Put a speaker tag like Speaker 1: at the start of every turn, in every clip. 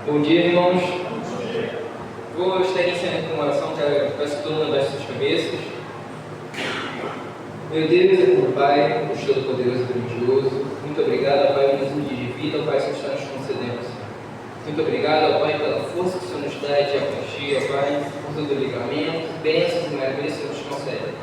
Speaker 1: Bom dia, irmãos. Vou estar iniciando com uma oração, peço que todo mundo abaixe suas cabeças. Meu Deus, eterno Pai, Deus Todo-Poderoso e Grandioso, muito obrigado, ó Pai, pelos dias de vida, ó Pai, que o Senhor está nos concedendo, Senhor. Muito obrigado, ó Pai, pela força que o Senhor nos dá de dia, ó Pai, por todo o livramento, bênçãos e maravilhas que o Senhor nos concede.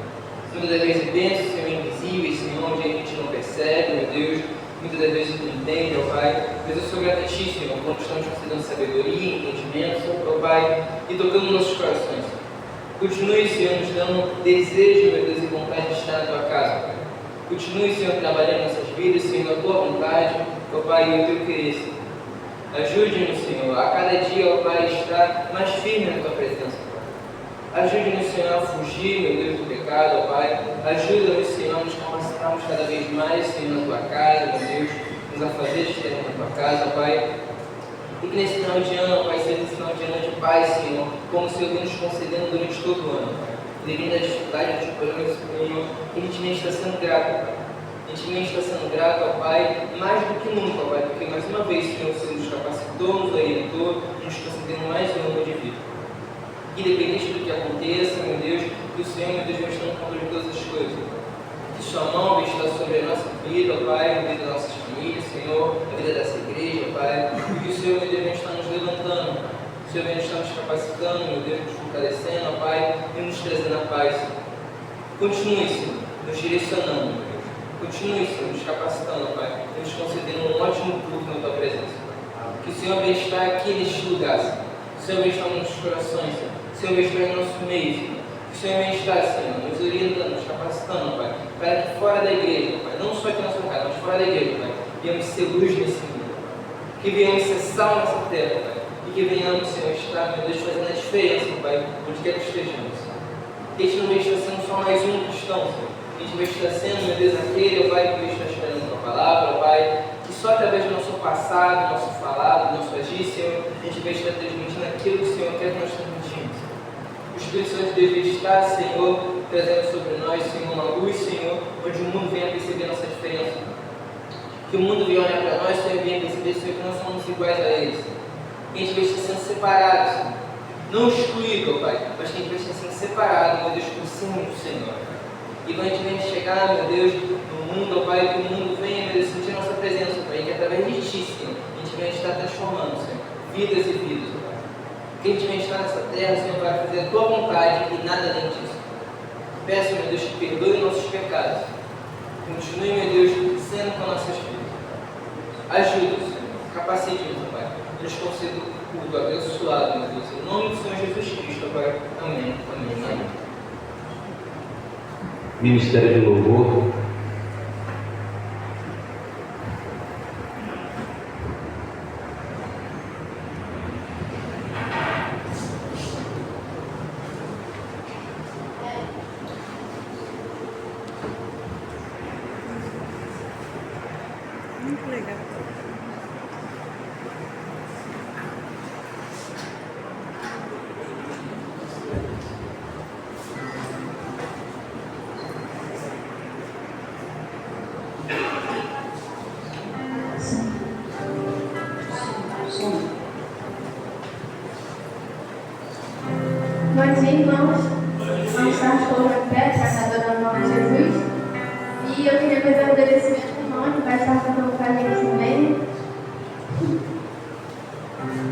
Speaker 1: Muitas das vezes bênçãos, Senhor, invisíveis, Senhor, onde a gente não percebe, meu Deus, muitas das vezes não entende, ó Pai, mas eu sou grato a Ti, Senhor, quando estamos concedendo sabedoria, entendimento, ó Pai, e tocando nossos corações. Continue, Senhor, nos dando desejo, meu Deus, e vontade de estar na Tua casa, Pai. Continue, Senhor, trabalhando nossas vidas, Senhor, na Tua vontade, ó Pai, e o Teu querer, Senhor. Ajude-nos, Senhor, a cada dia, ó Pai, estar mais firme na Tua presença, Pai. Ajude-nos, Senhor, a fugir, meu Deus, do pecado, ó Pai. Ajuda-nos, Senhor, a nos capacitarmos cada vez mais, Senhor, na Tua casa, meu Deus, nos afazeres que temos na Tua casa, Pai. E que nesse final de ano, Pai, seja esse final de ano de paz, Senhor, como o Senhor vem nos concedendo durante todo o ano, Pai. Devido à dificuldade, dos problemas, Senhor, a gente nem está sendo grato, Pai. A gente nem está sendo grato ao Pai, mais do que nunca, Pai, porque mais uma vez, Senhor, o Senhor nos capacitou, nos orientou, nos concedendo mais um ano de vida. Que independente do que aconteça, meu Deus, que o Senhor, meu Deus, vai estar no controle de todas as coisas, Pai. Que Sua mão vai estar sobre a nossa vida, Pai, a vida das nossas famílias, Senhor, a vida dessa igreja, Pai. E que o Senhor, meu Deus, vai estar nos levantando, Pai. O Senhor vai estar nos capacitando, meu Deus, nos fortalecendo, Pai, e nos trazendo a paz, Senhor. Continue, Senhor, nos direcionando, meu Deus. Continue, Senhor, nos capacitando, Pai, e nos concedendo um ótimo culto na Tua presença, Pai. Que o Senhor vai estar aqui neste lugar, Senhor. O Senhor vai estar nos nossos corações, Senhor. O Senhor vai estar em nosso meio, Senhor. O Senhor vai estar, Senhor, nos orientando, nos capacitando, Pai, para que fora da igreja, Pai, não só aqui na sua casa, mas fora da igreja, Pai, venhamos ser luz nesse mundo, Pai. Que venhamos ser sal nessa terra, Pai. E que venhamos, Senhor, estar, meu Deus, fazendo a diferença, Pai, onde quer que estejamos, Senhor. Que a gente não vai estar sendo só mais um cristão, Senhor. Que a gente vai estar sendo, meu Deus, aquele, Pai, que vai estar esperando a Tua palavra, Pai. Que só através do nosso passado, do nosso falado, do nosso agir, Senhor, a gente vai estar transmitindo aquilo que o Senhor quer que nós transmitimos. O Espírito Santo de Deus vai estar, Senhor, trazendo sobre nós, Senhor, uma luz, Senhor, onde o mundo venha perceber a nossa diferença. Que o mundo venha olhar para nós, Senhor, e venha perceber, Senhor, que nós somos iguais a eles. Que a gente vai estar sendo separado, Senhor. Não excluído, Pai, mas que a gente vai estar sendo separado, meu Deus, por cima do Senhor. E quando a gente venha chegar, meu Deus, no mundo, Pai, que o mundo venha, meu Deus, sentir a nossa presença, Pai, e que através de Ti, Senhor, a gente venha estar transformando, Senhor, vidas e vidas, Pai. Que a gente venha estar nessa terra, Senhor, para fazer a Tua vontade e nada além disso. Peço, meu Deus, que perdoe nossos pecados. Continue, meu Deus, sendo com nossas vidas. Ajuda-nos, Senhor. Capacite-nos, Pai. Nos conceda o culto abençoado, meu Deus. Em nome do Senhor Jesus Cristo, Pai. Amém. Amém. Amém.
Speaker 2: Ministério de Louvor.
Speaker 3: Muito legal.
Speaker 4: Nós irmãos, vamos estar todos em pé para adorar o nome de Jesus. E eu queria fazer um agradecimento ao irmão que vai estar cantando com a gente também.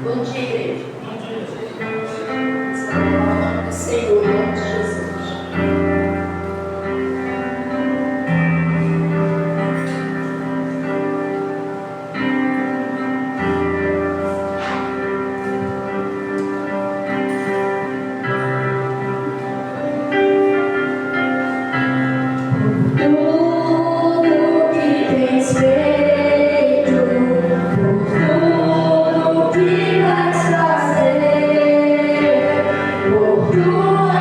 Speaker 4: Bom dia, igreja. Senhor, em nome de Jesus. Tudo que tens feito, por tudo que vais fazer, por tua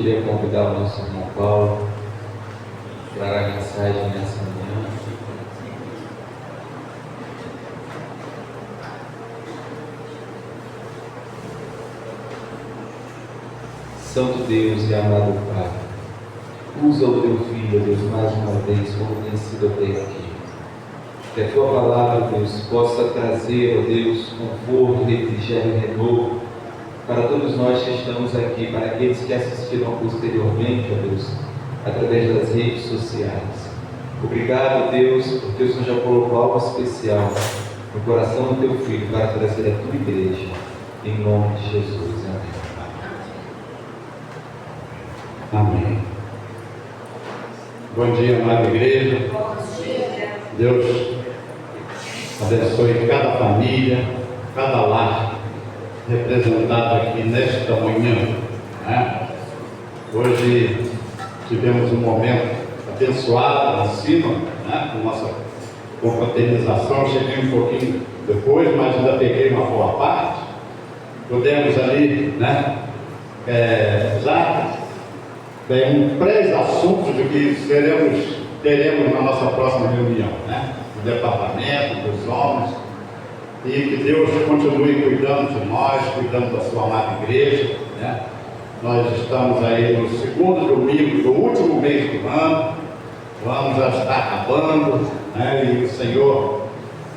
Speaker 2: Queria convidar o nosso irmão Paulo para a mensagem nessa manhã. Santo Deus e amado Pai, usa o Teu Filho, Deus, mais uma vez, como tem sido até aqui. Que a Tua palavra, Deus, possa trazer, ó Deus, conforto, refrigério e renovo para todos nós que estamos aqui, para aqueles que assistirão posteriormente, ó Deus, através das redes sociais. Obrigado, Deus, porque o Senhor já colocou algo especial no coração do Teu Filho para trazer a Tua igreja, em nome de Jesus. Amém.
Speaker 3: Amém. Bom dia, amada igreja.
Speaker 4: Bom dia.
Speaker 3: Deus abençoe cada família, cada lar representado aqui nesta manhã, né? Hoje tivemos um momento abençoado lá em cima, né? Com nossa confraternização. Cheguei um pouquinho depois, mas ainda peguei uma boa parte. Pudemos ali, né? Já tem um pré-assunto do que teremos na nossa próxima reunião, né? Do departamento, dos homens, e que Deus continue cuidando de nós, cuidando da sua amada igreja, né? Nós estamos aí no segundo domingo do último mês do ano, vamos já estar acabando, né? E o Senhor,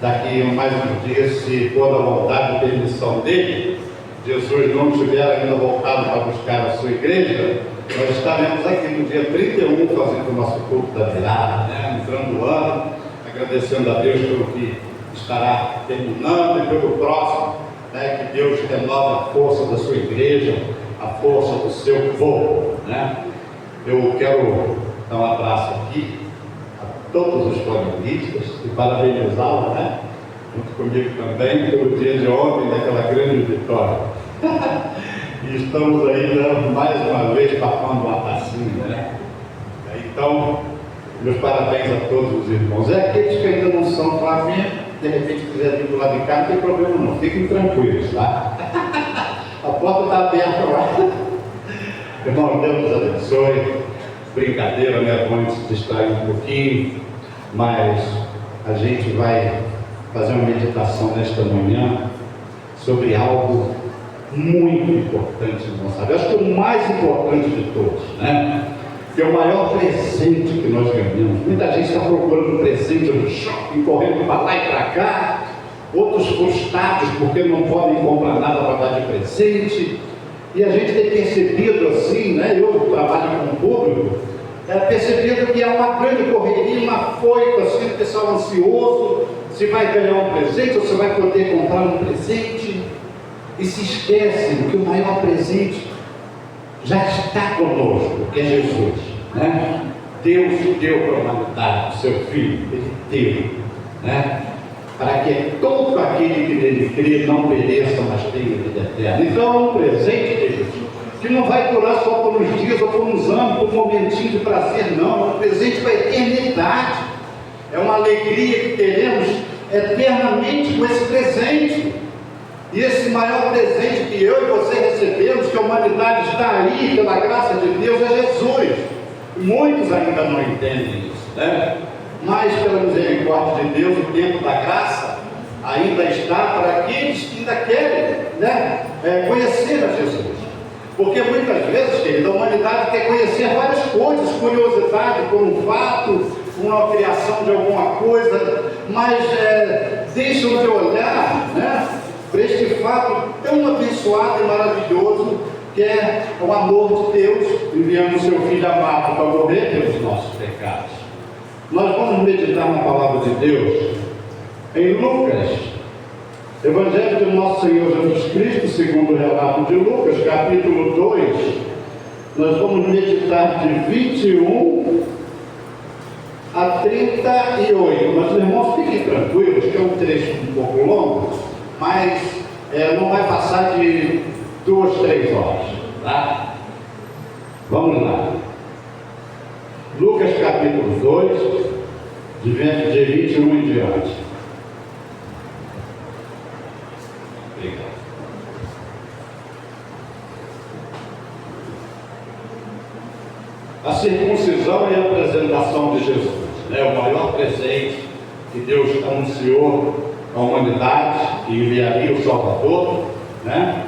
Speaker 3: daqui a mais uns dias, se toda a vontade e permissão dele, Jesus não tiver ainda voltado para buscar a sua igreja, nós estaremos aqui no dia 31 fazendo o nosso culto da virada, né? Entrando o ano, agradecendo a Deus pelo que estará terminando e pelo próximo, né? né, que Deus renove a força da sua igreja, a força do seu povo, né? Eu quero dar um abraço aqui a todos os flamenguistas e parabenizá-los, né? Junto comigo também, pelo dia de ontem, daquela grande vitória. E estamos ainda, mais uma vez, papando uma tacinha, né? Então, meus parabéns a todos os irmãos. É aqueles que ainda não são Flamengo, de repente quiser vir do lado de cá, não tem problema não, fiquem tranquilos, tá? A porta está aberta lá. Irmão, Deus nos abençoe. Brincadeira, né? Vamos se distrair um pouquinho, mas a gente vai fazer uma meditação nesta manhã sobre algo muito importante na nossa vida. Acho que é o mais importante de todos, né? Que é o maior presente que nós ganhamos. Muita gente está procurando presente no shopping, correndo para lá e para cá, outros frustrados porque não podem comprar nada para dar de presente. E a gente tem percebido assim, né? Eu trabalho com o público, percebido que há uma grande correria, uma foica, assim, o pessoal ansioso, se vai ganhar um presente ou se vai poder comprar um presente, e se esquecem que o maior presente já está conosco, que é Jesus, né? Deus deu para a humanidade o seu Filho, Ele deu, né? Para que todo aquele que nele crê não pereça, mas tenha vida eterna. Então é um presente de Jesus, que não vai durar só por uns dias ou por uns anos, por um momentinho de prazer, não. É um presente para a eternidade. É uma alegria que teremos eternamente com esse presente. E esse maior presente que eu e você recebemos, que a humanidade está aí pela graça de Deus, é Jesus. Muitos ainda não entendem isso, né? Mas pela misericórdia de Deus, o tempo da graça ainda está para aqueles que ainda querem, né, conhecer a Jesus. Porque muitas vezes, querido, a humanidade quer conhecer várias coisas, curiosidade por um fato, uma criação de alguma coisa, mas deixam de olhar, né, para este fato tão abençoado e maravilhoso, que é o amor de Deus, enviando o seu Filho amado para morrer pelos nossos pecados. Nós vamos meditar na palavra de Deus em Lucas, Evangelho do nosso Senhor Jesus Cristo, segundo o relato de Lucas, capítulo 2. Nós vamos meditar de 21 a 38. Mas, irmãos, fiquem tranquilos, que é um trecho um pouco longo, mas não vai passar de 2, 3 horas, tá? Vamos lá. Lucas capítulo 2, de 21 em diante. Obrigado. A circuncisão e a apresentação de Jesus, né? O maior presente que Deus anunciou à humanidade, que enviaria o Salvador, né?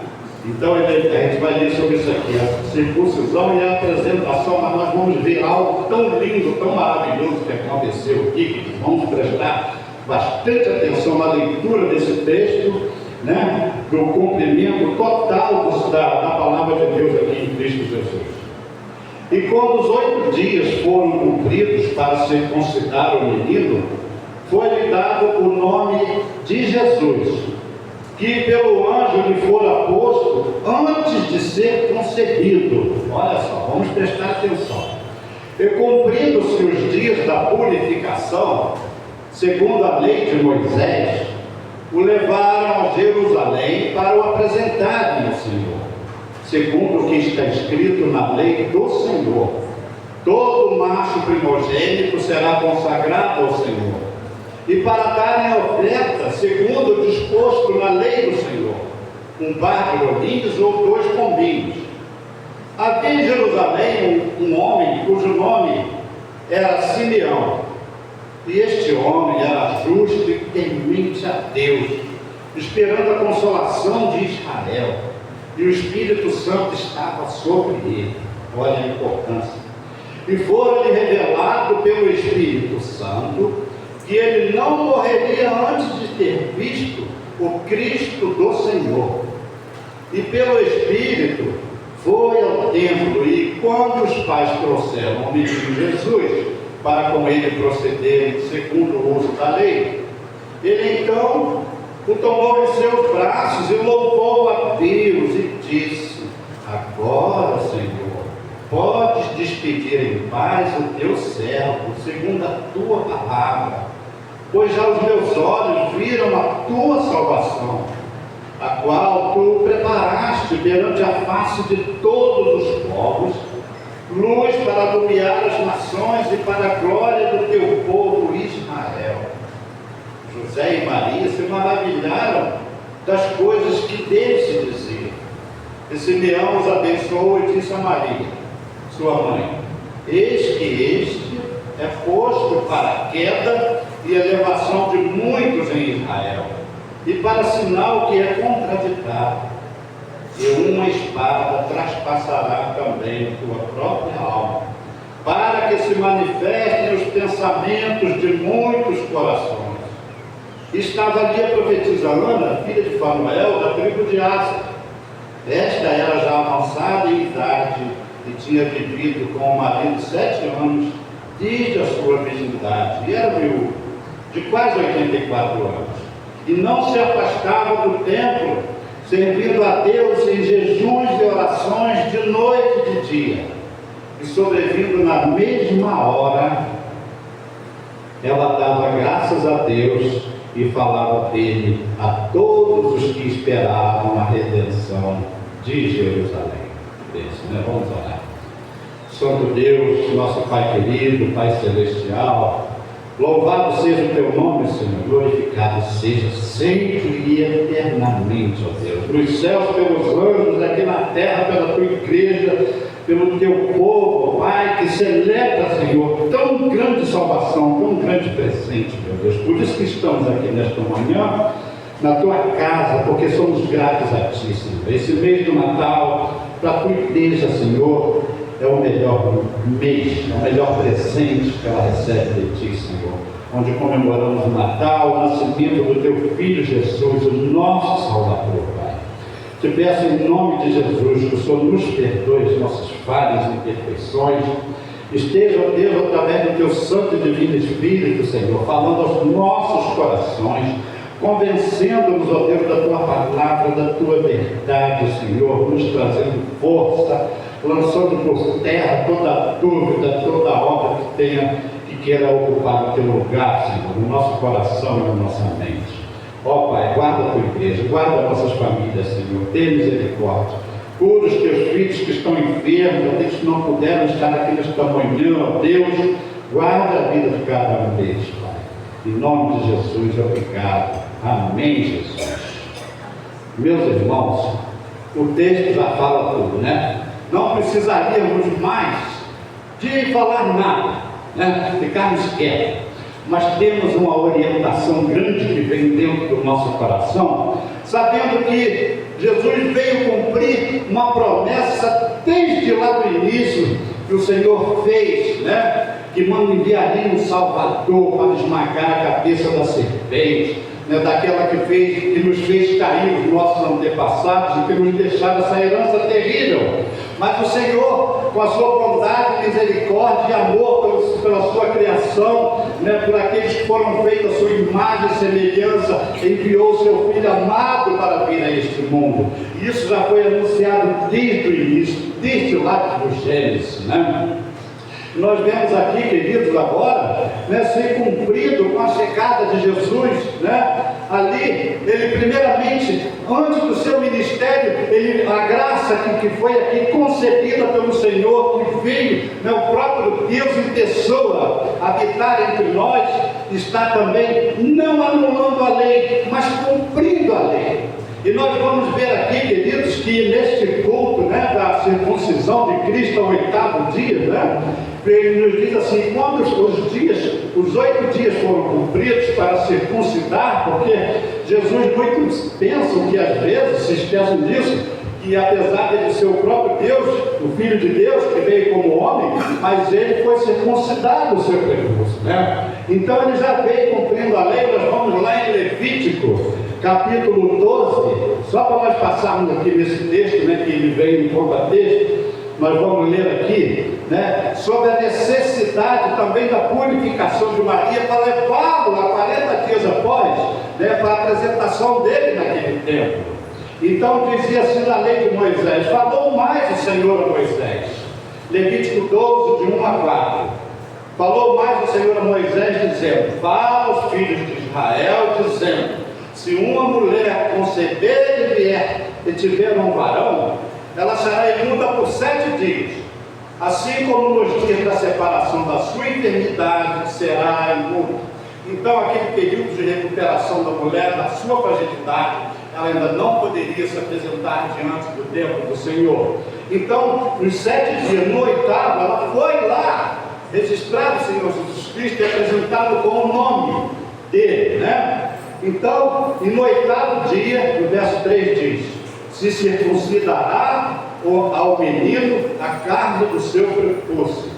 Speaker 3: Então a gente vai ler sobre isso aqui, a circuncisão e a apresentação, mas nós vamos ver algo tão lindo, tão maravilhoso que aconteceu aqui, que vamos prestar bastante atenção na leitura desse texto, né, do cumprimento total da palavra de Deus aqui em Cristo Jesus. E quando os 8 dias foram cumpridos para circuncidar o menino, foi-lhe dado o nome de Jesus, que pelo anjo lhe fora posto antes de ser concebido. Olha só, vamos prestar atenção. E cumprindo-se os dias da purificação, segundo a lei de Moisés, o levaram a Jerusalém para o apresentarem ao Senhor, segundo o que está escrito na lei do Senhor: todo macho primogênito será consagrado ao Senhor, e para darem a oferta, segundo o disposto na lei do Senhor, um par de novilhos ou 2 pombinhos. Havia em Jerusalém um homem cujo nome era Simeão, e este homem era justo e temente a Deus, esperando a consolação de Israel, e o Espírito Santo estava sobre ele. Olha a importância. E fora-lhe revelado pelo Espírito Santo que ele não morreria antes de ter visto o Cristo do Senhor. E pelo Espírito foi ao templo, e quando os pais trouxeram o menino Jesus para com ele procederem segundo o uso da lei, ele então o tomou em seus braços e louvou a Deus e disse: agora, Senhor, podes despedir em paz o teu servo, segundo a tua palavra, pois já os meus olhos viram a tua salvação, a qual tu preparaste perante a face de todos os povos, luz para iluminar as nações e para a glória do teu povo Israel. José e Maria se maravilharam das coisas que dele se dizia. E Simeão os abençoou e disse a Maria, sua mãe: eis que este é posto para a queda e elevação de muitos em Israel, e para sinal que é contraditável, e uma espada traspassará também a tua própria alma, para que se manifestem os pensamentos de muitos corações. Estava ali a profetisa Ana, filha de Fanuel, da tribo de Aser. Esta era já avançada em idade e tinha vivido com o marido 7 anos, desde a sua virgindade, e era viúva, de quase 84 anos, e não se afastava do templo, servindo a Deus em jejuns e orações de noite e de dia. E sobrevindo na mesma hora, ela dava graças a Deus e falava dele a todos os que esperavam a redenção de Jerusalém. Vamos orar. Santo Deus, nosso Pai querido, Pai celestial, louvado seja o teu nome, Senhor, glorificado seja sempre e eternamente, ó Deus, nos céus pelos anjos, aqui na terra pela tua igreja, pelo teu povo, Pai, que celebra, Senhor, tão grande salvação, tão grande presente, meu Deus. Por isso que estamos aqui nesta manhã, na tua casa, porque somos gratos a ti, Senhor. Esse mês do Natal, para a tua igreja, Senhor, é o melhor mês, é o melhor presente que ela recebe de ti, Senhor, onde comemoramos o Natal, o nascimento do teu Filho Jesus, o nosso Salvador, Pai. Te peço em nome de Jesus que o Senhor nos perdoe as nossas falhas e imperfeições. Esteja, ó Deus, através do teu Santo e Divino Espírito, Senhor, falando aos nossos corações, convencendo-nos, ó Deus, da tua palavra, da tua verdade, Senhor, nos trazendo força, lançando por terra toda dúvida, toda obra que queira ocupar o teu lugar, Senhor, no nosso coração e na nossa mente. Ó Pai, guarda a tua igreja, guarda nossas famílias, Senhor, tenha misericórdia. Cura os teus filhos que estão enfermos, aqueles que não puderam estar aqui nesta manhã, ó Deus, guarda a vida de cada um deles, Pai. Em nome de Jesus, obrigado. Amém, Jesus. Meus irmãos, o texto já fala tudo, né? Não precisaríamos mais de falar nada, né? Ficarmos quietos. Mas temos uma orientação grande que vem dentro do nosso coração, sabendo que Jesus veio cumprir uma promessa desde lá do início que o Senhor fez, né? Que enviaria um Salvador para esmagar a cabeça da serpente, né? Daquela que nos fez cair os nossos antepassados e que nos deixaram essa herança terrível. Mas o Senhor, com a sua bondade, misericórdia e amor pela sua criação, né, por aqueles que foram feitos a sua imagem e semelhança, enviou o seu Filho amado para vir a este mundo. E isso já foi anunciado desde o início, desde lá do Gênesis, né? Nós vemos aqui, queridos, agora, né, ser cumprido com a chegada de Jesus, né? Ali, ele primeiramente, antes do seu ministério, a graça que foi aqui concedida pelo Senhor, que veio, né, o próprio Deus em pessoa habitar entre nós, está também não anulando a lei, mas cumprindo a lei. E nós vamos ver aqui, queridos, que neste culto, né, da circuncisão de Cristo ao 8º dia, né, ele nos diz assim, quando os 8 dias foram cumpridos para circuncidar, porque Jesus, muitos pensam que às vezes se esquecem disso, que apesar de ser o próprio Deus, o Filho de Deus, que veio como homem, mas ele foi circuncidado o seu percurso, né? Então ele já veio cumprindo a lei. Nós vamos lá em Levítico, capítulo 12, só para nós passarmos aqui nesse texto, né, que ele veio em contratexto, nós vamos ler aqui né, sobre a necessidade também da purificação de Maria para levá-lo a 40 dias após, né, para a apresentação dele naquele tempo. Então dizia assim na lei de Moisés, falou mais o Senhor a Moisés, Levítico 12, de 1 a 4. Falou mais o Senhor a Moisés, dizendo, fala aos filhos de Israel, dizendo, se uma mulher conceber e vier e tiver um varão, ela será imunda por 7 dias, assim como nos dias da separação da sua enfermidade será imunda. Então aquele período de recuperação da mulher, da sua fragilidade, ela ainda não poderia se apresentar diante do templo do Senhor. Então, nos 7 dias, no 8º, ela foi lá registrar o Senhor Jesus Cristo e apresentá-lo com o nome dele, né? Então, e no 8º dia, no verso 3 diz, se circuncidará ao menino a carne do seu prepúcio.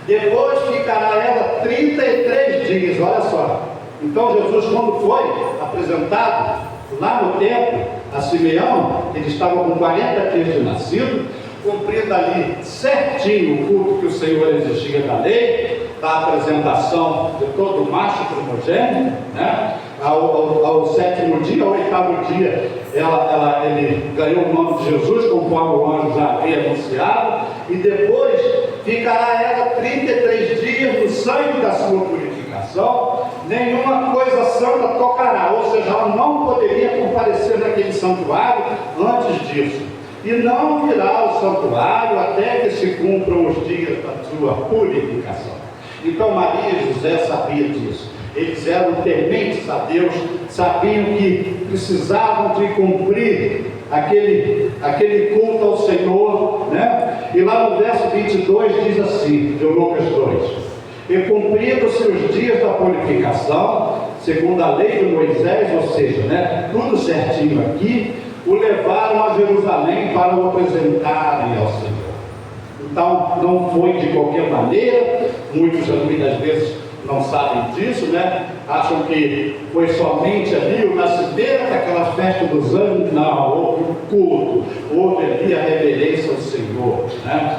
Speaker 3: Depois ficará ela 33 dias, olha só. Então Jesus, quando foi apresentado lá no templo a Simeão, ele estava com 40 dias de nascido, cumprindo ali certinho o culto que o Senhor exigia da lei, da apresentação de todo macho primogênito, né? Ao 7º dia, ao 8º dia, ele ganhou o nome de Jesus, conforme o anjo já havia anunciado, e depois ficará ela 33 dias no sangue da sua purificação, nenhuma coisa santa tocará, ou seja, ela não poderia comparecer naquele santuário antes disso, e não virá ao santuário até que se cumpram os dias da sua purificação. Então Maria e José sabiam disso. Eles eram tementes a Deus, sabiam que precisavam de cumprir aquele culto ao Senhor, né? E lá no verso 22 diz assim, de Lucas 2: e cumpridos-se os dias da purificação, segundo a lei de Moisés, ou seja, né, tudo certinho aqui, o levaram a Jerusalém para o apresentarem ao Senhor. Então, não foi de qualquer maneira, muitas vezes não sabem disso, né? Acham que foi somente ali o nascimento daquela festa dos anjos. Não, houve um culto, houve ali a reverência ao Senhor, né?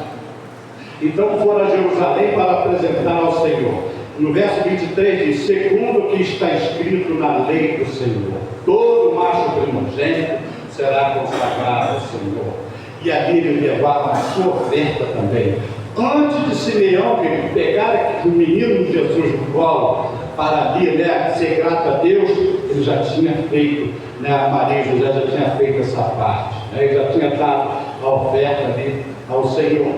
Speaker 3: Então foram a Jerusalém para apresentar ao Senhor. No verso 23 diz, segundo o que está escrito na lei do Senhor, todo macho primogênito será consagrado ao Senhor. E ali ele levaram a sua oferta também. Antes de Simeão pegar o menino Jesus no colo, para ali, né, ser grato a Deus, ele já tinha feito, né, a Maria e José já tinha feito essa parte, né, ele já tinha dado a oferta ali ao Senhor.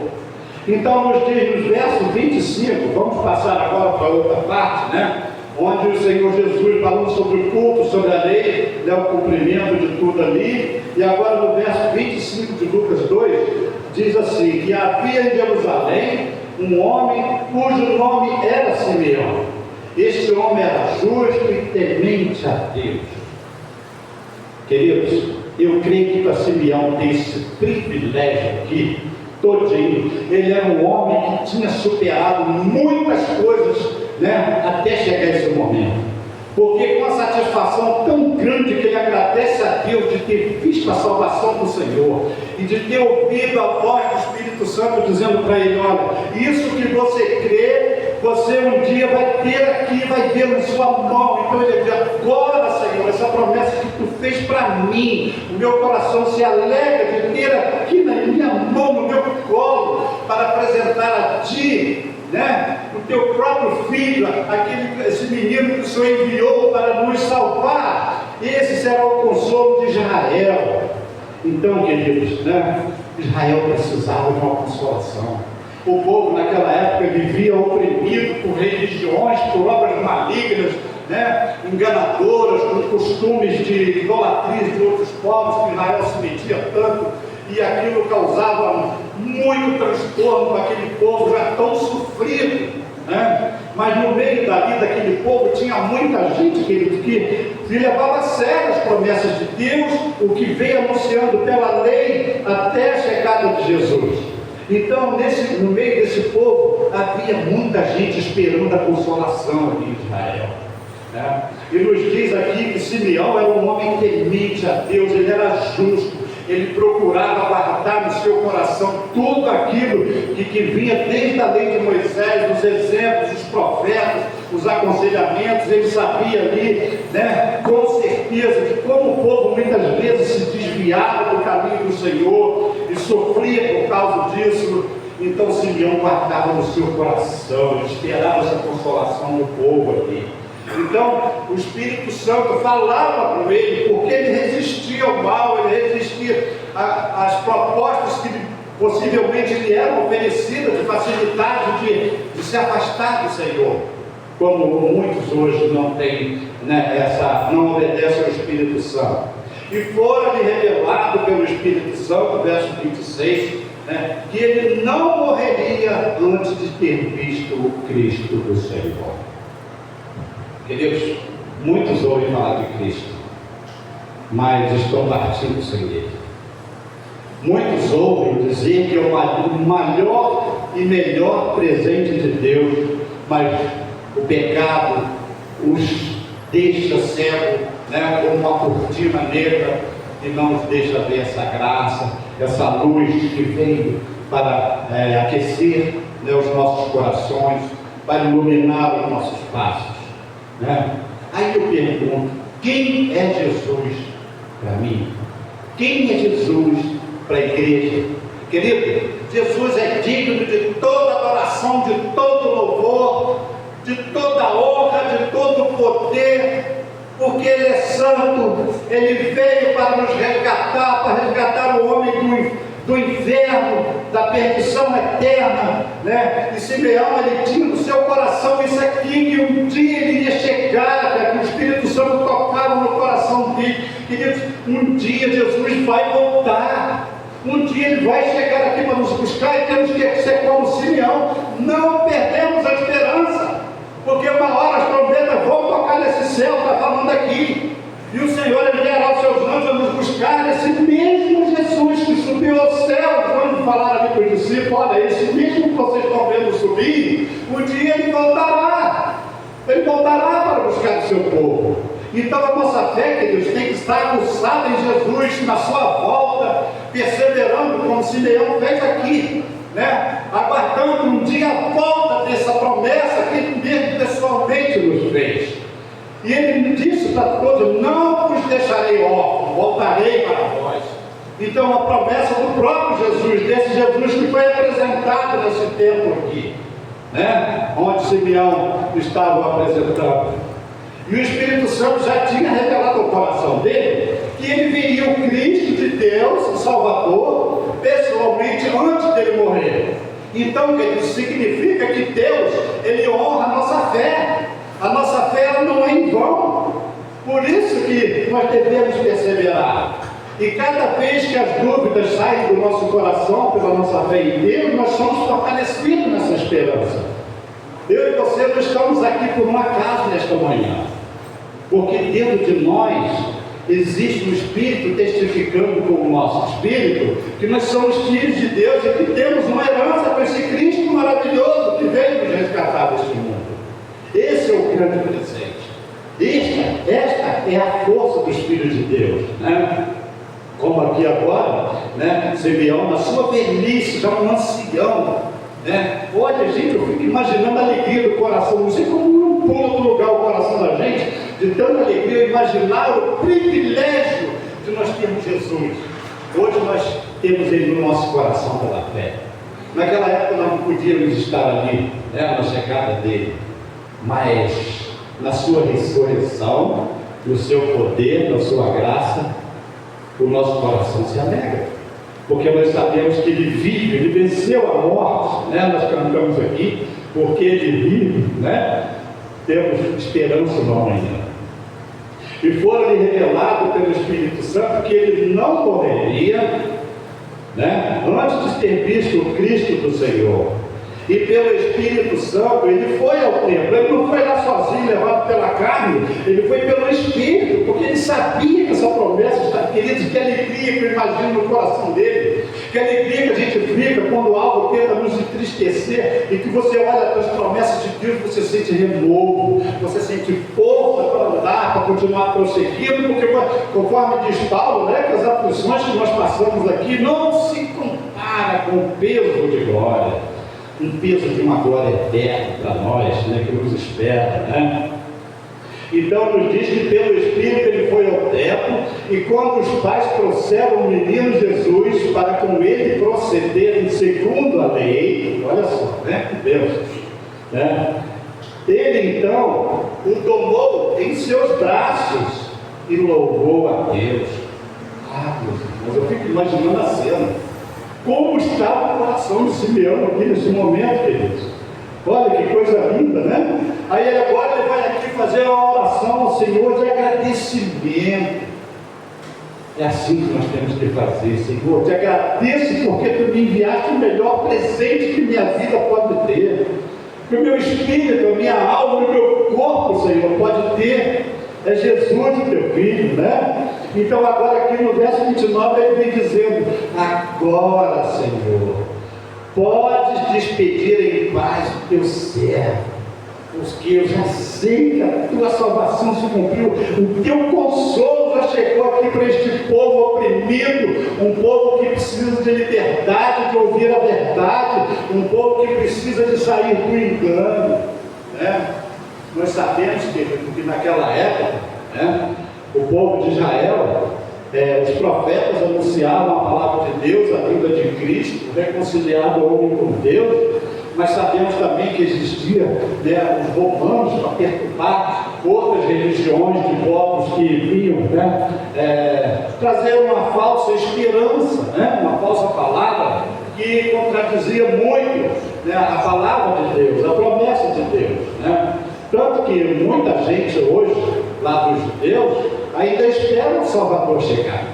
Speaker 3: Então nos diz nos versos 25, vamos passar agora para outra parte, né, onde o Senhor Jesus falando sobre o culto, sobre a lei, né, o cumprimento de tudo ali. E agora no verso 25 de Lucas 2, diz assim, que havia em Jerusalém um homem cujo nome era Simeão. Este homem era justo e temente a Deus. Queridos, eu creio que para Simeão ter esse privilégio aqui, todinho, ele era um homem que tinha superado muitas coisas, né, até chegar a esse momento. Porque com a satisfação tão grande que ele agradece a Deus de ter visto a salvação do Senhor e de ter ouvido a voz do Espírito Santo dizendo para ele, olha, isso que você crê, você um dia vai ter aqui, vai ter na sua mão. Então ele diz, agora Senhor, essa promessa que tu fez para mim, o meu coração se alegra de ter aqui na minha mão, no meu colo, para apresentar a ti, né, o teu próprio filho, esse menino que o Senhor enviou para nos salvar. Esse será o consolo de Israel. Então, queridos, né, Israel precisava de uma consolação. O povo naquela época vivia oprimido por religiões, por obras malignas, né, enganadoras, com costumes de idolatria de outros povos que Israel se metia tanto, e aquilo causava muito transtorno para aquele povo já tão sofrido, né? Mas no meio daquele povo tinha muita gente que levava a sério as promessas de Deus, o que veio anunciando pela lei até a chegada de Jesus. Então no meio desse povo havia muita gente esperando a consolação ali em Israel, né? E nos diz aqui que Simeão era um homem temente a Deus, ele era justo, ele procurava guardar no seu coração tudo aquilo que vinha desde a lei de Moisés, os exemplos, os profetas, os aconselhamentos. Ele sabia ali, né, com certeza, de como o povo muitas vezes se desviava do caminho do Senhor e sofria por causa disso. Então Simeão guardava no seu coração, ele esperava essa consolação do povo ali. Então o Espírito Santo falava com ele, porque ele resistia ao mal, ele resistia às propostas que possivelmente lhe eram oferecidas de facilidade de se afastar do Senhor, como muitos hoje não têm, né, não obedecem ao Espírito Santo. E fora-lhe revelado pelo Espírito Santo, verso 26, né, que ele não morreria antes de ter visto o Cristo do Senhor. Queridos, muitos ouvem falar de Cristo, mas estão partindo sem ele. Muitos ouvem dizer que é o maior e melhor presente de Deus, mas o pecado os deixa cego, né, como uma cortina negra, e não nos deixa ver essa graça, essa luz que veio para aquecer, né, os nossos corações, para iluminar os nossos passos, né? Aí eu pergunto, quem é Jesus para mim? Quem é Jesus para a igreja? Querido, Jesus é digno de toda adoração, de todo louvor, de toda honra, de todo poder, porque Ele é santo. Ele veio para nos resgatar, para resgatar o homem do inferno, da perdição eterna, né? E Simeão, ele tinha no seu coração isso aqui, que um dia ele iria chegar, que o Espírito Santo tocava no coração dele, que um dia Jesus vai voltar, um dia ele vai chegar aqui para nos buscar, e temos que ser como Simeão, não perdemos a esperança, porque uma hora as trombetas vão tocar nesse céu, está falando aqui, e o Senhor enviará os seus anjos a nos buscar. Esse mesmo Jesus que subiu ao céu, quando falaram ali para os discípulos, olha, esse mesmo que vocês estão vendo subir, um dia ele voltará para buscar o seu povo. Então a nossa fé, queridos, tem que estar aguçada em Jesus, na sua volta, perseverando, como Simeão fez aqui, né? Aguardando um dia a volta dessa promessa que ele mesmo pessoalmente nos fez. E ele disse para todos: não vos deixarei órfãos, voltarei para vós. Então a promessa do próprio Jesus, desse Jesus que foi apresentado nesse templo aqui, né? Onde Simeão estava apresentando. E o Espírito Santo já tinha revelado ao coração dele que ele viria o Cristo de Deus, o Salvador, pessoalmente antes dele morrer. Então, isso significa que Deus, ele honra a nossa fé. A nossa fé ela não é em vão. Por isso que nós devemos perseverar. E cada vez que as dúvidas saem do nosso coração pela nossa fé em Deus, nós somos fortalecidos nessa esperança. Eu e você não estamos aqui por um acaso nesta manhã, porque dentro de nós existe um Espírito testificando com o nosso Espírito que nós somos filhos de Deus e que temos uma herança com esse Cristo maravilhoso que veio nos resgatar deste mundo. Esse é o grande presente. Esta é a força dos filhos de Deus, né? Como aqui agora, né? Simeão, na sua velhice, já um ancião, né? Olha, gente, eu fico imaginando a alegria do coração. Não sei como não pula do lugar o coração da gente, de tanta alegria, imaginar o privilégio de nós termos Jesus. Hoje nós temos Ele no nosso coração pela fé. Naquela época nós não podíamos estar ali, né, na chegada dele, mas na sua ressurreição, no seu poder, na sua graça, o nosso coração se alegra, porque nós sabemos que Ele vive, Ele venceu a morte, né? Nós cantamos aqui, porque Ele vive, né? Temos esperança no amanhã. E foi-lhe revelado pelo Espírito Santo que Ele não morreria, né? Antes de ter visto o Cristo do Senhor. E pelo Espírito Santo, ele foi ao templo. Ele não foi lá sozinho, levado pela carne. Ele foi pelo Espírito, porque ele sabia que essa promessa está, queridos, que alegria que eu imagino no coração dele. Que alegria que a gente fica quando algo tenta nos entristecer e que você olha para as promessas de Deus, você sente renovo, você sente força para andar, para continuar prosseguindo, porque conforme diz Paulo, né, que as aflições que nós passamos aqui não se compara com o peso de glória, um peso de uma glória eterna para nós, né, que nos espera, né? Então nos diz que pelo Espírito ele foi ao templo, e quando os pais trouxeram o menino Jesus para com ele procederem segundo a lei, olha só, né? Deus, né? Ele então o tomou em seus braços e louvou a Deus. Ah, Deus, mas eu fico imaginando a cena. Como estava o coração de Simeão aqui nesse momento, queridos? Olha que coisa linda, né? Aí agora ele vai aqui fazer uma oração ao Senhor de agradecimento. É assim que nós temos que fazer, Senhor. Te agradeço porque tu me enviaste o melhor presente que minha vida pode ter. Que o meu espírito, a minha alma, o meu corpo, Senhor, pode ter. É Jesus, o teu filho, né? Então agora aqui no verso 29 ele vem dizendo: agora, Senhor, podes despedir em paz o teu servo, porque eu já sei que a tua salvação se cumpriu, o teu consolo já chegou aqui para este povo oprimido, um povo que precisa de liberdade, de ouvir a verdade, um povo que precisa de sair do engano, né? Nós sabemos que naquela época, né, o povo de Israel, os profetas anunciavam a palavra de Deus, a vinda de Cristo, reconciliado o homem com Deus, mas sabemos também que existia, né, os romanos para perturbar outras religiões de povos que vinham, né, trazer uma falsa esperança, né, uma falsa palavra que contradizia muito, né, a palavra de Deus, a promessa de Deus, né? Tanto que muita gente hoje, lá dos judeus, ainda espera o Salvador chegar,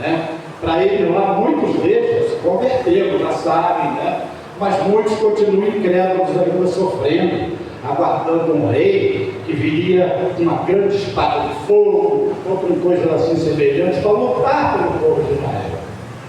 Speaker 3: né? Para ele lá, muitos deles se converteram, já sabem, né? Mas muitos continuam incrédulos ainda sofrendo, aguardando um rei que viria com uma grande espada de fogo, outra coisa assim semelhante, para lutar pelo povo de Israel.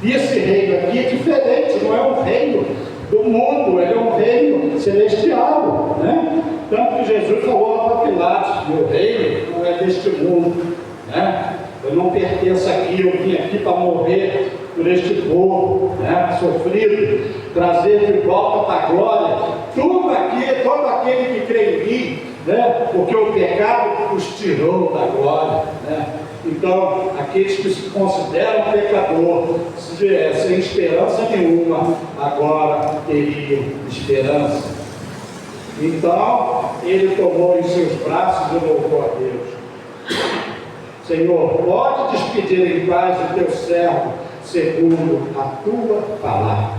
Speaker 3: E esse reino aqui é diferente, não é um reino do mundo, ele é um reino celestial, né? Tanto que Jesus falou lá para Pilatos: meu reino não é deste mundo, né? Eu não pertenço aqui, eu vim aqui para morrer por este povo, né, sofrido, trazer de volta para a glória tudo aqui, todo aquele que crê em mim, né? Porque o pecado os tirou da glória, né? Então, aqueles que se consideram pecador, sem esperança nenhuma, agora teriam esperança. Então, ele tomou em seus braços e louvou a Deus. Senhor, pode despedir em paz o teu servo, segundo a tua palavra,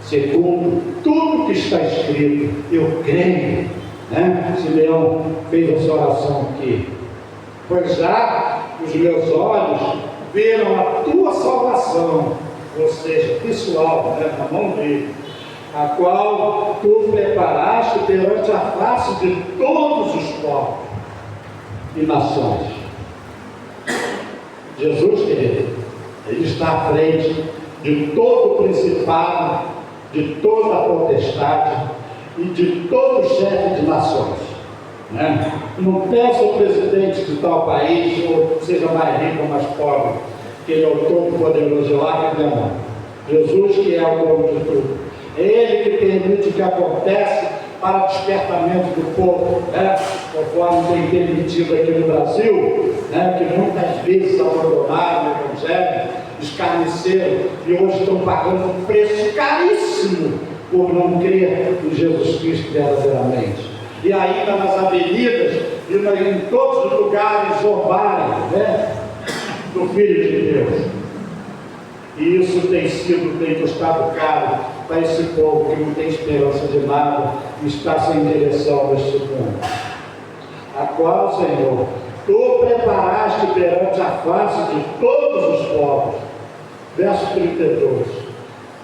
Speaker 3: segundo tudo que está escrito. Eu creio, né? Simeão fez essa oração aqui. Pois já os meus olhos viram a tua salvação, ou seja, pessoal, né, na mão dele, a qual tu preparaste perante a face de todos os povos e nações. Jesus, querido, ele está à frente de todo o principado, de toda a potestade e de todo o chefe de nações, né? Não pensa o presidente de tal país, ou seja mais rico ou mais pobre, que ele é o todo-poderoso, lá que não. Jesus que é o dono de tudo. É Ele que permite que aconteça para o despertamento do povo, né? Conforme tem permitido aqui no Brasil, né? Que muitas vezes abandonaram o Evangelho, escarneceram e hoje estão pagando um preço caríssimo por não crer em Jesus Cristo verdadeiramente. E ainda nas avenidas e em todos os lugares zombarem, né, do Filho de Deus. E isso tem custado caro para esse povo que não tem esperança de nada e está sem direção neste mundo. A qual, Senhor, tu preparaste perante a face de todos os povos. Verso 32.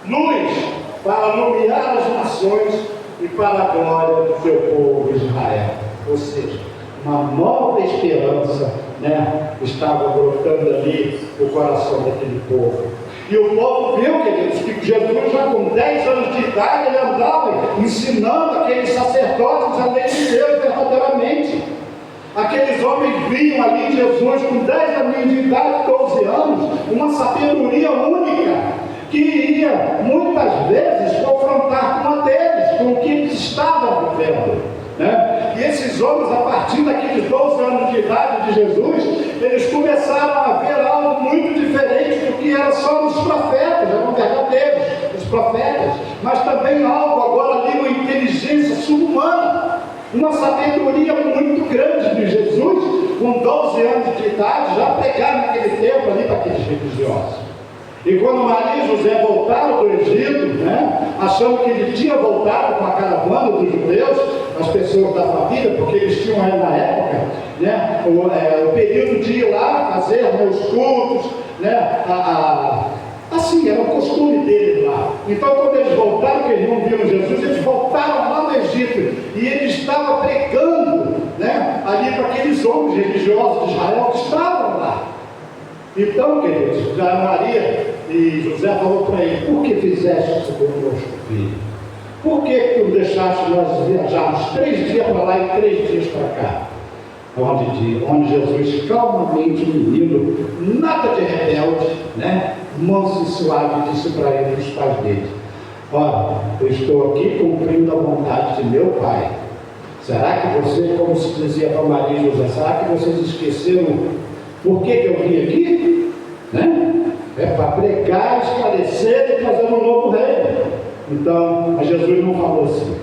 Speaker 3: Luz para iluminar as nações e para a glória do teu povo Israel. Ou seja, uma nova esperança, né, estava brotando ali no coração daquele povo. E o povo viu, queridos, que Jesus já com 10 anos de idade, ele andava ensinando aqueles sacerdotes a lei de Deus verdadeiramente. Aqueles homens viam ali Jesus com 10 anos de idade, 12 anos, uma sabedoria única, que iria muitas vezes confrontar com a deles, com o que eles estavam vivendo, né? E esses homens, a partir daqueles 12 anos de idade de Jesus, eles começaram a ver algo muito diferente do que era só nos profetas, eram verdadeiros, os profetas, mas também algo agora ali, uma inteligência subhumana, uma sabedoria muito grande de Jesus, com 12 anos de idade, já pegaram naquele tempo ali para aqueles religiosos. E quando Maria e José voltaram do Egito, né, achando que ele tinha voltado com a caravana dos judeus, as pessoas da família, porque eles tinham aí na época, né, o período de ir lá fazer, né, os cultos, né, assim, era o costume deles lá. Então, quando eles voltaram, que eles não viram Jesus, eles voltaram lá no Egito, e ele estava pregando, né, ali para aqueles homens religiosos de Israel que estavam lá. Então, queridos, a Maria e José falou para ele: por que fizeste isso conosco, filho? Por que tu deixaste nós viajarmos 3 dias para lá e 3 dias para cá? Onde Jesus, calmamente, o menino, nada de rebelde, né, manso e suave, disse para ele, os pais dele: olha, eu estou aqui cumprindo a vontade de meu pai. Será que você, como se dizia para Maria e José, será que vocês esqueceram por que eu vim aqui? Né? É para pregar, esclarecer e trazer um novo reino. Então, Jesus não falou assim.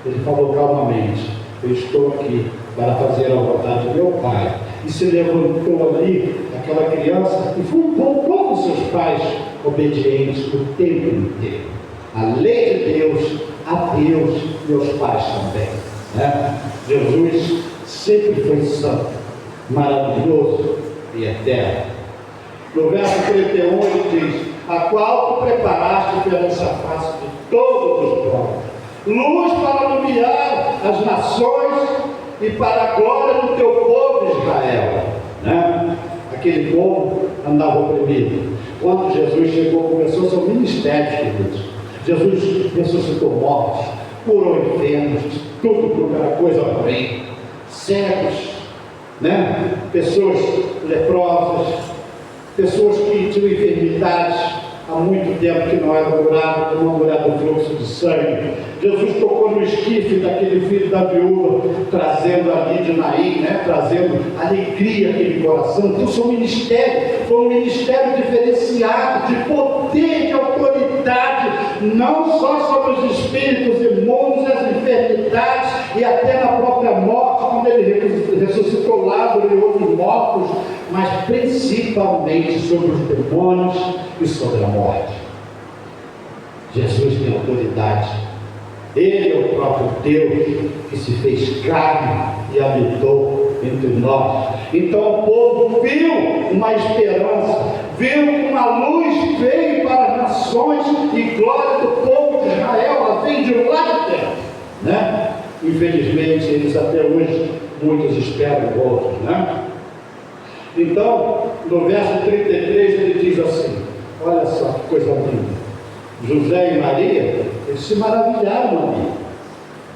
Speaker 3: Ele falou calmamente: eu estou aqui para fazer a vontade de meu pai. E se levantou ali, aquela criança, e voltou com seus pais obedientes o tempo inteiro. A lei de Deus, a Deus e aos pais também. Né? Jesus sempre foi santo, maravilhoso e eterno. No verso 31 ele diz: a qual tu preparaste perante a face de todos os povos, luz para iluminar as nações e para a glória do teu povo Israel. Né? Aquele povo andava oprimido. Quando Jesus chegou, começou seu ministério, queridos. Jesus ressuscitou mortos, curou enfermos, tudo era coisa ruim, cegos, né? Pessoas leprosas, pessoas que tinham enfermidades há muito tempo que não eram curadas, como a mulher do fluxo de sangue. Jesus tocou no esquife daquele filho da viúva, trazendo ali de Naim, né? Trazendo alegria àquele coração. Então, seu ministério foi um ministério diferenciado, de poder, de autoridade, não só sobre os espíritos imundos, as enfermidades e até na própria morte, quando ele ressuscitou Lázaro e outros mortos, mas principalmente sobre os demônios e sobre a morte. Jesus tem autoridade. Ele é o próprio Deus que se fez carne e habitou entre nós. Então o povo viu uma esperança, viu que uma luz veio para as nações e glória do povo de Israel, ela vem de lá de dentro, né? Infelizmente, eles até hoje, muitos esperam outros, né? Então, no verso 33 ele diz assim: olha só que coisa linda. José e Maria, eles se maravilharam ali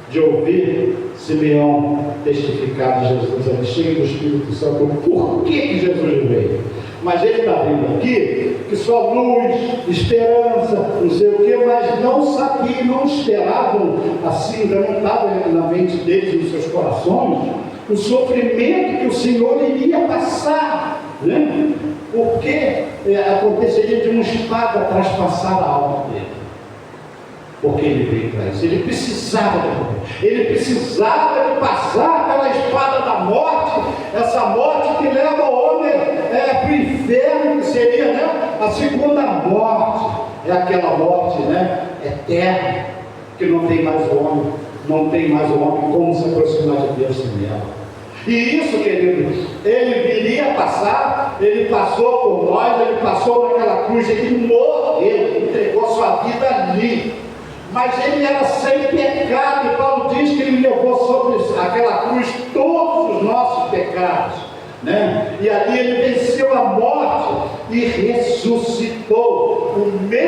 Speaker 3: de ouvir Simeão testificar de Jesus, ele cheio do Espírito Santo, por que Jesus veio. Mas ele está vendo aqui que só luz, esperança, não sei o que, mas não sabiam, não esperavam assim, ainda não estava na mente deles, nos seus corações, o sofrimento que o Senhor iria passar, né? Porque aconteceria de uma espada traspassar a alma dele. Porque ele veio para isso, ele precisava de passar pela espada da morte, essa morte que leva o homem para o inferno, que seria, né, a segunda morte, é aquela morte, né, eterna, que não tem mais homem como se aproximar de Deus sem ela. E isso, queridos, ele viria passar, ele passou por nós, ele passou naquela cruz, ele morreu, entregou sua vida ali. Mas ele era sem pecado, e Paulo diz que ele levou sobre aquela cruz todos os nossos pecados, né? E ali ele venceu a morte e ressuscitou.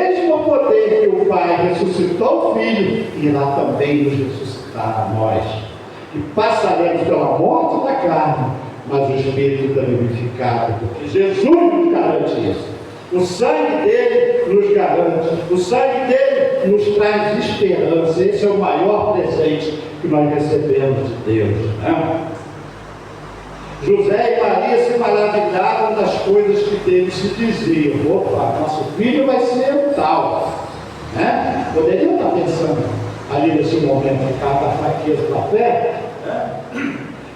Speaker 3: mesmo poder que o Pai ressuscitou o Filho, irá também nos ressuscitar a nós, que passaremos pela morte da carne, mas o Espírito está vivificado, porque Jesus nos garante isso. O sangue dele nos garante, o sangue dele nos traz esperança. Esse é o maior presente que nós recebemos de Deus, né? José e Maria se maravilhavam das coisas que dele se diziam. Opa, nosso filho vai ser um tal, né? Poderiam estar pensando ali nesse momento de cada fraqueza da fé, né?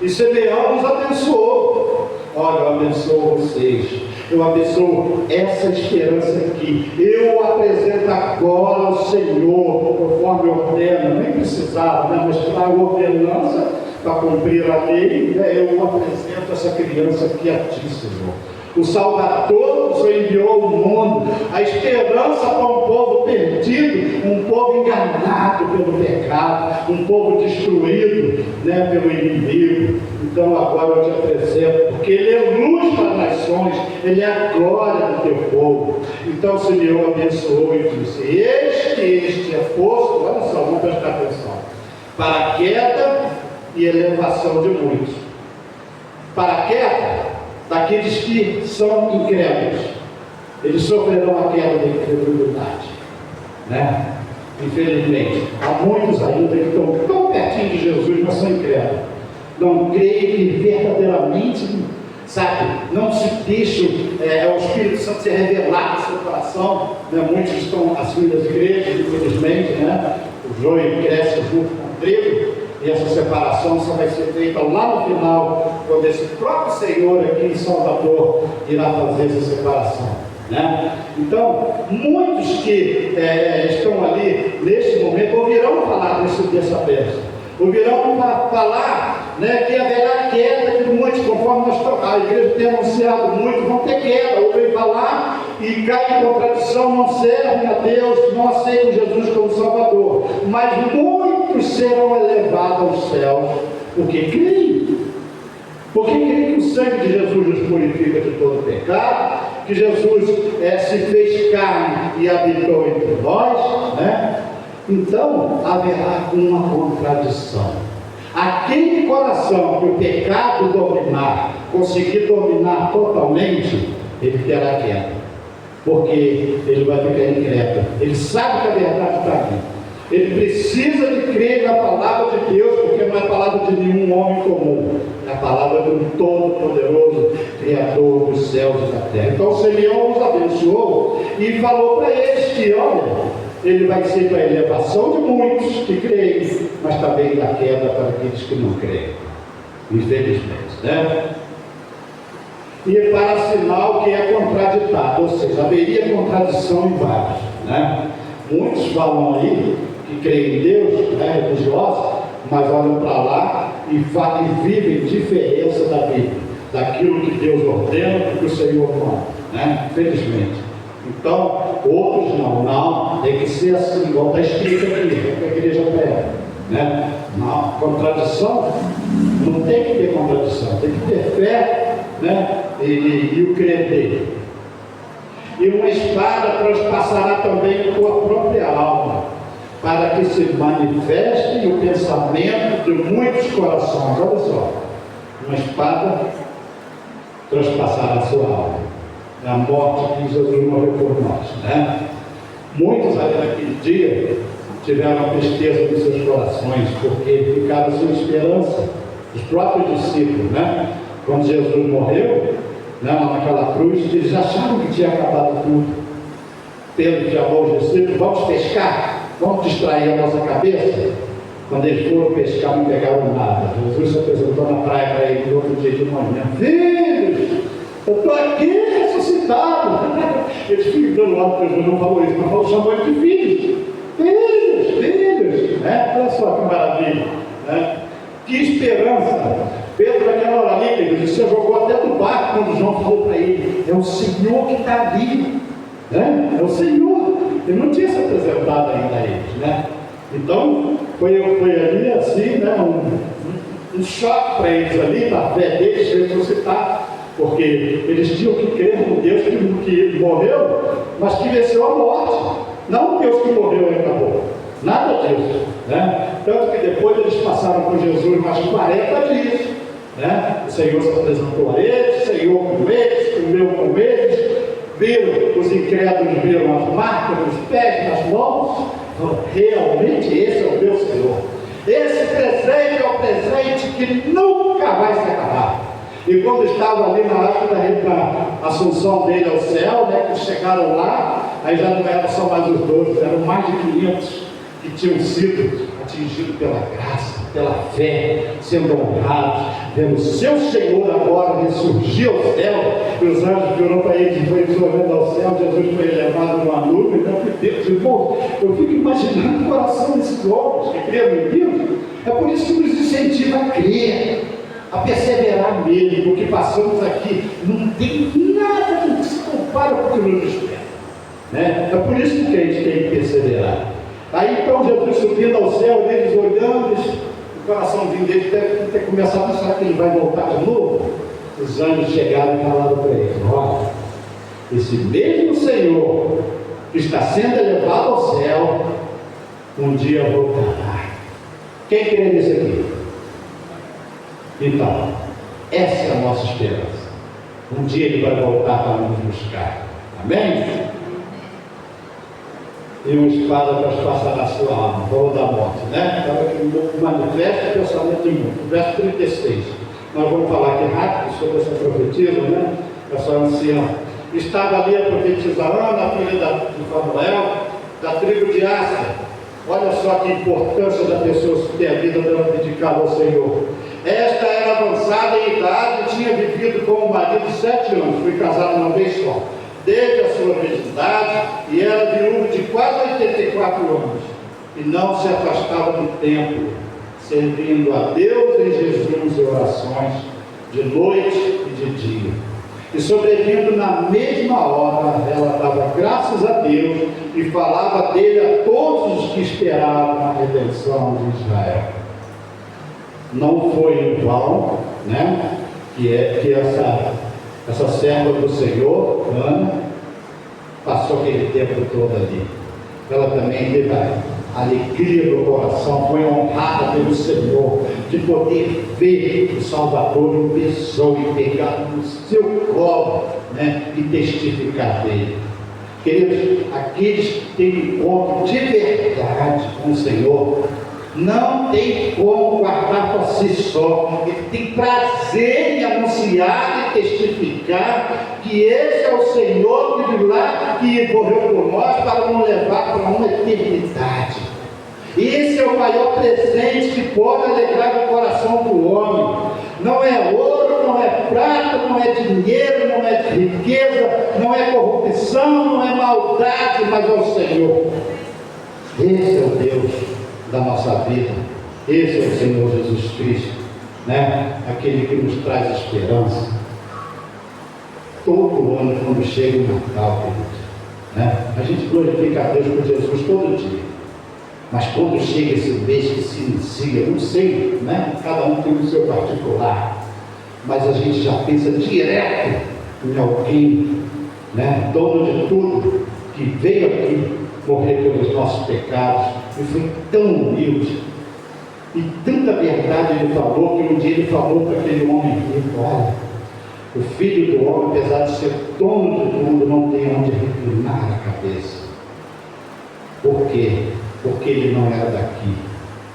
Speaker 3: E Simeão nos abençoou. Olha, eu abençoo vocês, eu abençoo essa esperança aqui, eu apresento agora ao Senhor, conforme ordena, nem precisava, né? Mas para a ordenança, para cumprir a lei, né? Eu apresento essa criança aqui a ti, Senhor. O Salvador nos enviou ao mundo, a esperança para um povo perdido, um povo enganado pelo pecado, um povo destruído, né, pelo inimigo. Então agora eu te apresento, porque Ele é luz para as nações, Ele é a glória do teu povo. Então o Senhor abençoou e disse: este é posto, olha só, vamos prestar atenção, para a queda e elevação de muitos. Para a queda daqueles que são incrédulos, eles sofrerão a queda da incredulidade, né? Infelizmente, há muitos ainda que estão tão pertinho de Jesus, mas são incrédulos, não creem que verdadeiramente, sabe, não se deixam o Espírito Santo ser revelado no seu coração, né? Muitos estão assim das igrejas, infelizmente, né? O joio cresce junto com o trigo. E essa separação só vai ser feita lá no final, quando esse próprio Senhor aqui em Salvador irá fazer essa separação, né? Então, muitos que estão ali neste momento ouvirão falar dessa peça, ouvirão falar, né, que haverá queda de muitos, conforme a igreja tem anunciado, muitos vão ter queda, ouvem falar e caem em contradição, não servem a Deus, não aceitam Jesus como Salvador, mas muitos serão elevados aos céus, porque creem que o sangue de Jesus nos purifica de todo pecado, que Jesus se fez carne e habitou entre nós, né? Então haverá uma contradição. Aquele coração que o pecado dominar, conseguir dominar totalmente, ele terá queda, porque ele vai ficar incrédulo. Ele sabe que a verdade está aqui. Ele precisa de crer na palavra de Deus, porque não é a palavra de nenhum homem comum, é a palavra de um todo-poderoso Criador dos céus e da terra. Então o Senhor nos abençoou e falou para eles que, olha, ele vai ser para a elevação de muitos que creem, mas também da queda para aqueles que não creem, infelizmente, né? E para sinal que é contraditado, ou seja, haveria contradição em vários, né? Muitos falam aí que creem em Deus, né, religiosos, mas olham para lá e vivem diferença da Bíblia, daquilo que Deus ordena, do que o Senhor manda, né? Infelizmente. Então, outros não, tem que ser assim, igual está escrito aqui, é que a igreja pega, né? Não, contradição, não tem que ter contradição, tem que ter fé, né? E o crer dele. E uma espada transpassará também a tua própria alma, para que se manifeste o pensamento de muitos corações. Olha só, uma espada transpassará a sua alma. É a morte que Jesus morreu por nós, né? Muitos ali naquele dia tiveram tristeza nos seus corações, porque ficaram sem esperança. Os próprios discípulos, né? Quando Jesus morreu, né, naquela cruz, eles acharam que tinha acabado tudo. Pedro chamou os discípulos: vamos pescar, vamos distrair a nossa cabeça. Quando eles foram pescar, não pegaram nada. Jesus se apresentou na praia para eles no outro dia de manhã: filhos, eu estou aqui ressuscitado. Eles ficam do lado, Jesus não falou isso, mas chamou eles de filhos. Filhos, né? Olha só que maravilha, né? Que esperança. Pedro, naquela hora ali, ele se jogou até do barco quando João falou para ele: é o Senhor que está ali, né? É o Senhor. Ele não tinha se apresentado ainda a eles, né? Então foi ali assim, né? Um choque para eles ali, da fé deles ressuscitar, porque eles tinham que crer no Deus que morreu mas que venceu a morte. Não um Deus que morreu e acabou. Nada disso. Né? Tanto que depois eles passaram com Jesus mais de 40 dias. Né? O Senhor se apresentou a eles, o Senhor com eles, comeu com eles, viram, os incrédulos viram as marcas nos pés, nas mãos. Realmente esse é o meu Senhor. Esse presente é o presente que nunca vai se acabar. E quando estava ali na arca da assunção dele ao céu, né, que chegaram lá, aí já não eram só mais os 12, eram mais de 500 que tinham sido atingidos pela graça, pela fé, sendo honrados, vendo o seu Senhor agora ressurgir ao céu, e os anjos viram para eles, foi olhando ao céu, Jesus foi levado numa nuvem, então, Deus, irmão, eu fico imaginando o coração desses homens que criam em Deus. É por isso que nos incentiva a crer, a perseverar mesmo, porque passamos aqui, não tem nada que se compara com o que nos espera. Né? É por isso que a gente tem que perseverar. Aí então Jesus subindo ao céu, eles olhando, o coraçãozinho deles deve ter começado a pensar que ele vai voltar de novo. Os anjos chegaram e falaram para eles: olha, esse mesmo Senhor que está sendo elevado ao céu, um dia voltará. Quem crê nisso aqui? Então, essa é a nossa esperança. Um dia ele vai voltar para nos buscar. Amém? E uma espada transpassar na sua alma, falou da morte, né? Estava aqui no manifesto e pensamento imundo, verso 36. Nós vamos falar aqui rápido sobre essa profetismo, né? Essa anciã. Estava ali a profetisa Ana, filha de Fanuel, da tribo de Áser. Olha só que importância da pessoa ter a vida dela dedicada ao Senhor. Esta era avançada em idade e tinha vivido com o marido 7 anos, foi casada uma vez só, desde a sua virgindade, e era viúva de quase 84 anos, e não se afastava do templo, servindo a Deus em jejuns e orações, de noite e de dia. E sobrevindo na mesma hora, ela dava graças a Deus e falava dele a todos os que esperavam a redenção de Israel. Não foi em vão, né, que essa serva do Senhor, Ana, passou aquele tempo todo ali. Ela também teve a alegria do coração, foi honrada pelo Senhor, de poder ver o Salvador em pessoa e pegar no seu colo, né, e testificar dele. Queridos, aqueles que têm encontro de verdade com o Senhor, não tem como guardar para si só. Ele tem prazer em anunciar e testificar que esse é o Senhor que de lá que morreu por nós para nos levar para uma eternidade. Esse é o maior presente que pode alegrar o coração do homem. Não é ouro, não é prata, não é dinheiro, não é riqueza, não é corrupção, não é maldade, mas é o Senhor. Esse é o Deus da nossa vida. Esse é o Senhor Jesus Cristo, né? Aquele que nos traz esperança. Todo ano, quando chega o Natal, querido, né? A gente glorifica a Deus por Jesus todo dia. Mas quando chega esse mês que se inicia, não sei, né? Cada um tem o seu particular, mas a gente já pensa direto em alguém, né? Dono de tudo, que veio aqui morrer pelos nossos pecados, e foi tão humilde, e tanta verdade ele falou, que um dia ele falou para aquele homem rico: olha, o filho do homem, apesar de ser dono de tudo, não tem onde reclinar a cabeça. Por quê? Porque ele não era daqui.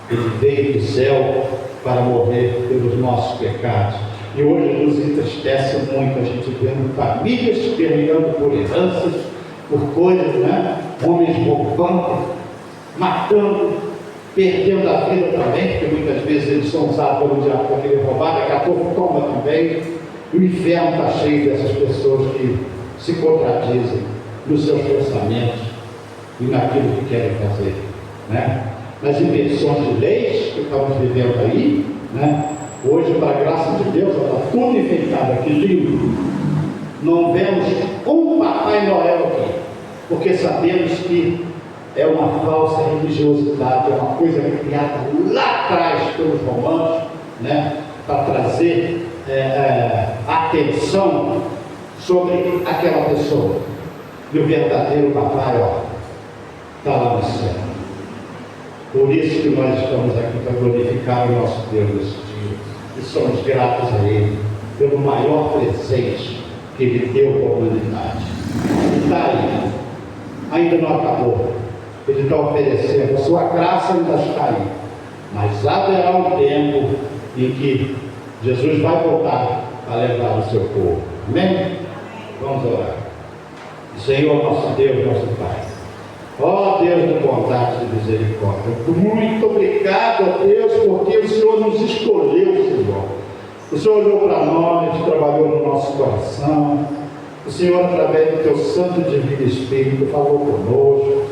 Speaker 3: Ele veio do céu para morrer pelos nossos pecados. E hoje nos entristece muito a gente vendo famílias guerreando por heranças, por coisas, né? Homens roubando, matando, perdendo a vida também, porque muitas vezes eles são usados pelo diabo para querer roubar, daqui a pouco toma também. E o inferno está cheio dessas pessoas que se contradizem nos seus pensamentos e naquilo que querem fazer, né? Nas invenções de leis que estamos vivendo aí, né? Hoje, para a graça de Deus, está tudo inventado aqui, lindo. Não vemos um Papai Noel aqui, porque sabemos que é uma falsa religiosidade, é uma coisa criada lá atrás pelos romanos, né? Para trazer atenção sobre aquela pessoa. E o verdadeiro papai, ó, está lá no céu. Por isso que nós estamos aqui para glorificar o nosso Deus nesse dia. E somos gratos a Ele pelo maior presente que Ele deu para a humanidade. E está aí. Ainda não acabou. Ele está oferecendo. A sua graça ainda está aí. Mas haverá um tempo em que Jesus vai voltar a levar o seu povo. Amém? Vamos orar. Senhor, nosso Deus, nosso Pai. Ó Deus de bondade e misericórdia. Muito obrigado, ó Deus, porque o Senhor nos escolheu, Senhor. O Senhor olhou para nós, trabalhou no nosso coração. O Senhor, através do Teu Santo e Divino Espírito, falou conosco.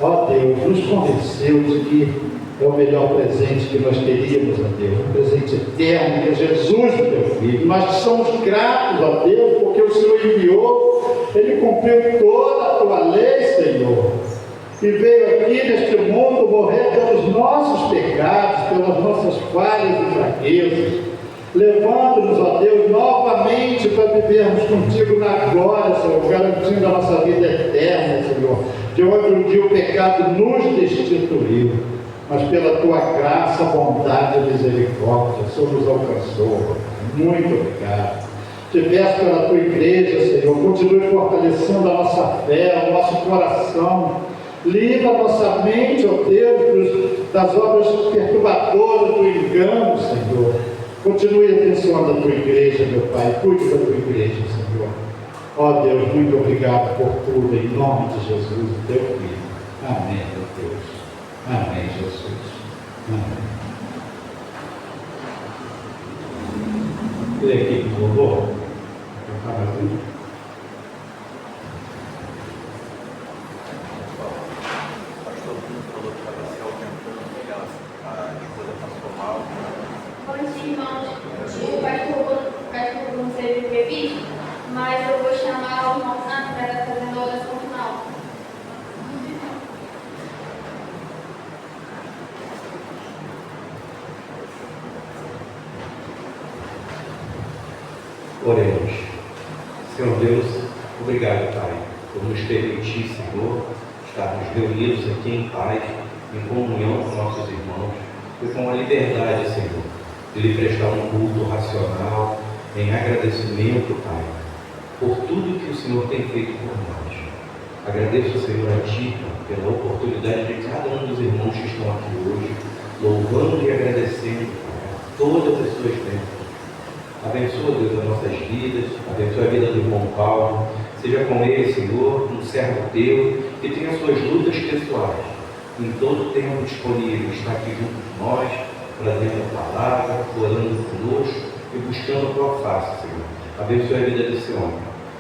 Speaker 3: Ó Deus, nos convenceu de que é o melhor presente que nós teríamos, ó Deus, um presente eterno, que é Jesus, Teu Filho. Nós somos gratos, ó Deus, porque o Senhor enviou, Ele cumpriu toda a Tua lei, Senhor, e veio aqui neste mundo morrer pelos nossos pecados, pelas nossas falhas e fraquezas, levando-nos, ó Deus, novamente para vivermos contigo na glória, Senhor, garantindo a nossa vida eterna, Senhor, de onde um dia o pecado nos destituiu, mas pela Tua graça, bondade e misericórdia, o Senhor nos alcançou. Muito obrigado. Te peço pela Tua igreja, Senhor, continue fortalecendo a nossa fé, o nosso coração, livra a nossa mente, ó Deus, das obras perturbadoras do engano, Senhor. Continue abençoando a Tua igreja, meu Pai. Cuide da Tua igreja, Senhor. Ó Deus, muito obrigado por tudo, em nome de Jesus, Teu Filho. Amém, meu Deus. Amém, Jesus. Amém. E aqui, por favor.
Speaker 4: Bom dia, irmãos. O pastor não teve previsto, mas eu vou chamar o irmão Santo para estar fazendo a oração final.
Speaker 2: Oremos. Senhor Deus, obrigado, Pai, por nos permitir, Senhor, estarmos reunidos aqui em paz, em comunhão com nossos irmãos e com a liberdade, Senhor, de lhe prestar um culto racional, em agradecimento, Pai, por tudo que o Senhor tem feito por nós. Agradeço, Senhor, a Ti, Pai, pela oportunidade de cada um dos irmãos que estão aqui hoje, louvando e agradecendo, Pai, a todas as suas bênçãos. Abençoa, Deus, as nossas vidas, abençoa a vida do irmão Paulo, seja com ele, Senhor, um servo Teu, que tenha suas lutas pessoais, em todo o tempo disponível, está aqui junto de nós, trazendo a palavra, orando conosco e buscando a Tua face, Senhor. Abençoa a vida desse homem.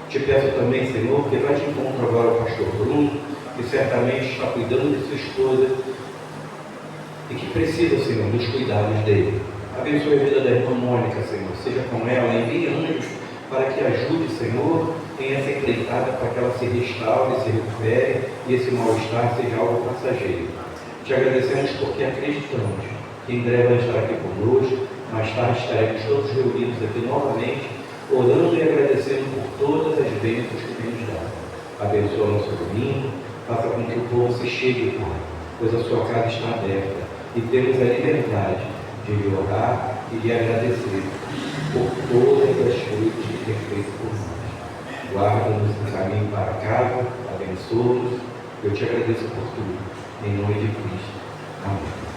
Speaker 2: Te peço também, Senhor, que vai de encontro agora ao pastor Bruno, que certamente está cuidando de sua esposa e que precisa, Senhor, dos cuidados dele. Abençoe a vida da irmã Mônica, Senhor. Seja com ela, envie anjos para que ajude, Senhor, em essa empreitada, para que ela se restaure, se recupere e esse mal-estar seja algo passageiro. Te agradecemos porque acreditamos que em breve vai estar aqui conosco, mais tarde estaremos todos reunidos aqui novamente, orando e agradecendo por todas as bênçãos que tem nos dado. Abençoa o nosso domingo, faça com que o povo se chegue, Pai, pois a sua casa está aberta e temos a liberdade de lhe orar e lhe agradecer por todas as coisas que tem feito por nós. Guarda-nos no caminho para casa, abençoa-nos. Eu te agradeço por tudo. Em nome de Cristo. Amém.